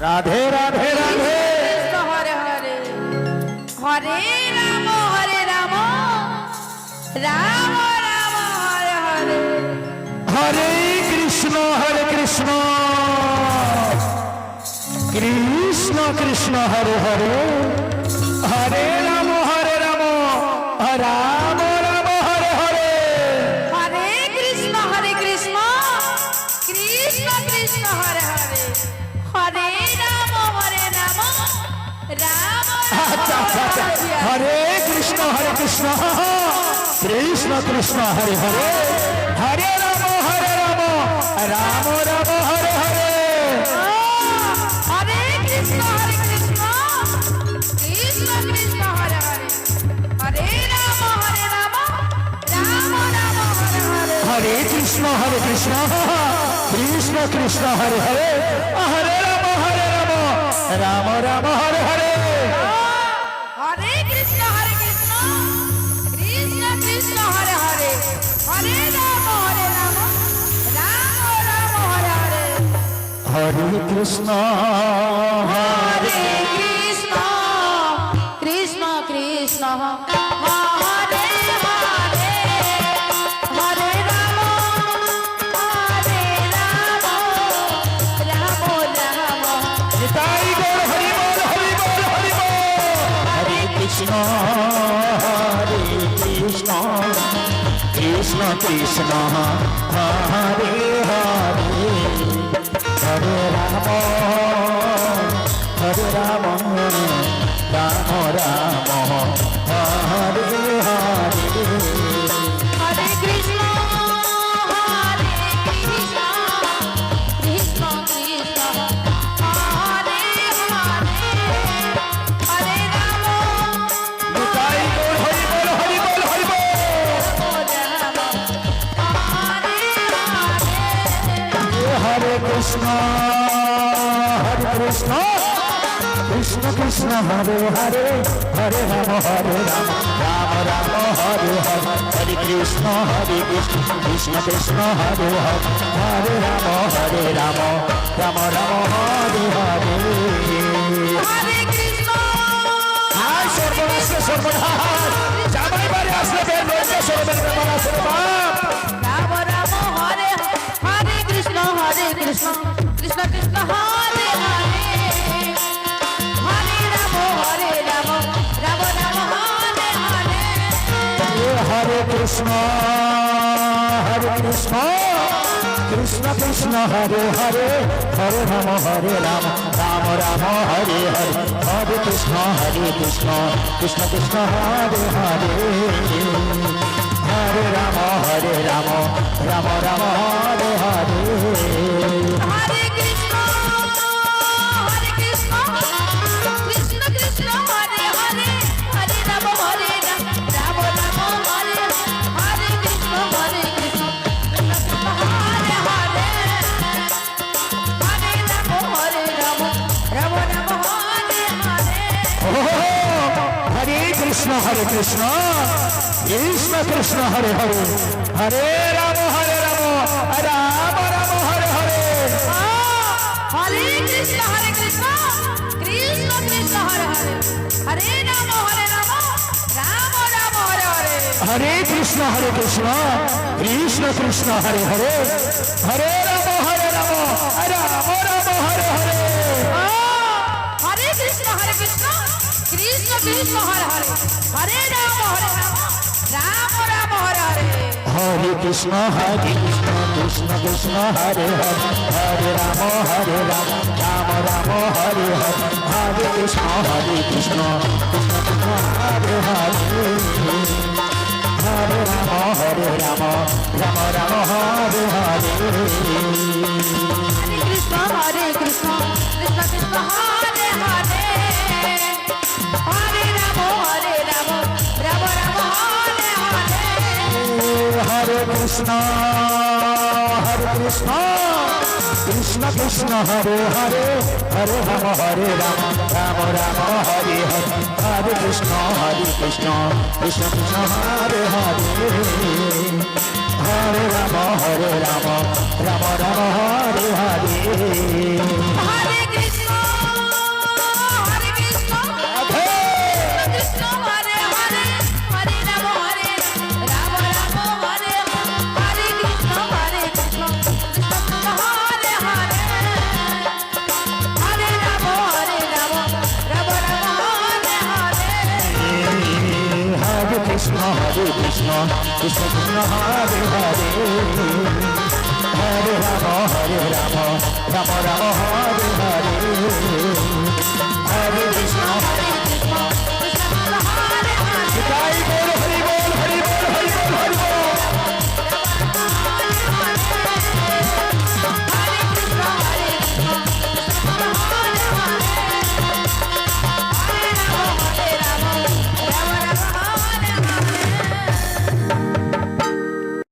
রাধে রাধে রাধে হরে হরে হরে রাম রাম রাম হরে হরে হরে কৃষ্ণ কৃষ্ণ কৃষ্ণ হরে হরে হরে রাম রাম রাম হরে হরে হরে কৃষ্ণ কৃষ্ণ কৃষ্ণ হরে হরে হরে রাম রাম আচ্ছা আচ্ছা আচ্ছা হরে কৃষ্ণ কৃষ্ণ কৃষ্ণ হরে হরে হরে রাম রাম রাম হরে হরে হরে কৃষ্ণ কৃষ্ণ কৃষ্ণ হরে হরে হরে রাম রাম রাম হরে হরে হরে কৃষ্ণ কৃষ্ণ কৃষ্ণ হরে হরে হরে রাম রাম রাম হরে হরে হরে কৃষ্ণ কৃষ্ণ কৃষ্ণ হরে হরে হরে রাম রাম রাম হরে হরে হরে কৃষ্ণ হরে কৃষ্ণ কৃষ্ণ কৃষ্ণ হরে হরে হরে রাম রাম নিতাই গৌর হরি বল হরি বল হরি বল হরে কৃষ্ণ কৃষ্ণ কৃষ্ণ হরে হরে হরে রাম রাম রাম হরে হরে হরে কৃষ্ণ কৃষ্ণ কৃষ্ণ হরে হরে হরে রাম নিতাই গৌর হরি বল হরি বল হরি বল হরে কৃষ্ণ কৃষ্ণ কৃষ্ণ হরে হরে হরে রাম রাম রাম হরে হরে হরে কৃষ্ণ কৃষ্ণ কৃষ্ণ হরে হরে হরে রাম রাম রাম হরে হরে হরে কৃষ্ণ হায় সর্বনাশে সর্বনাশ জামাই বাড়ি আসলে বের রয়েছে সর্বের ব্যাপার আসলে বাপ রাম রাম হরে হরে কৃষ্ণ কৃষ্ণ কৃষ্ণ হরে হরে হরে রাম রাম রাম হরে হরে হরে কৃষ্ণ কৃষ্ণ কৃষ্ণ হরে হরে হরে রাম রাম রাম হরে হরে হরে কৃষ্ণ কৃষ্ণ কৃষ্ণ হরে হরে হরে রাম রাম রাম হরে হরে হরে কৃষ্ণ কৃষ্ণ কৃষ্ণ হরে হরে হরে রাম রাম রাম হরে হরে কৃষ্ণ কৃষ্ণ হরে হরে হরে রাম রাম রাম হরে হরে হরে কৃষ্ণ কৃষ্ণ কৃষ্ণ হরে হরে হরে রাম রাম রাম হরে হরে হরে কৃষ্ণ কৃষ্ণ কৃষ্ণ হরে হরে হরে রাম রাম রাম হরে হরে হরে কৃষ্ণ কৃষ্ণ কৃষ্ণ হরে হরে হরে রাম রাম রাম হরে হরে হরে কৃষ্ণ কৃষ্ণ কৃষ্ণ হরে হরে হরে রাম রাম হরে হরে হরে কৃষ্ণ কৃষ্ণ হরে হরে হরে রাম রাম রাম হরে হরে হরে কৃষ্ণ কৃষ্ণ হরে হরে হরে রাম রাম রাম হরে হরে হরে কৃষ্ণ কৃষ্ণ কৃষ্ণ হরে হরে হরে রাম রাম হরে হরে হরে কৃষ্ণ কৃষ্ণ হরে হরে হরে রাম রাম রাম হরে হরে হরে কৃষ্ণ কৃষ্ণ হরে হরে হরে রাম রাম রাম হরে হরে হরে কৃষ্ণ হরে কৃষ্ণ কৃষ্ণ কৃষ্ণ হরে হরে হরে রাম রাম রাম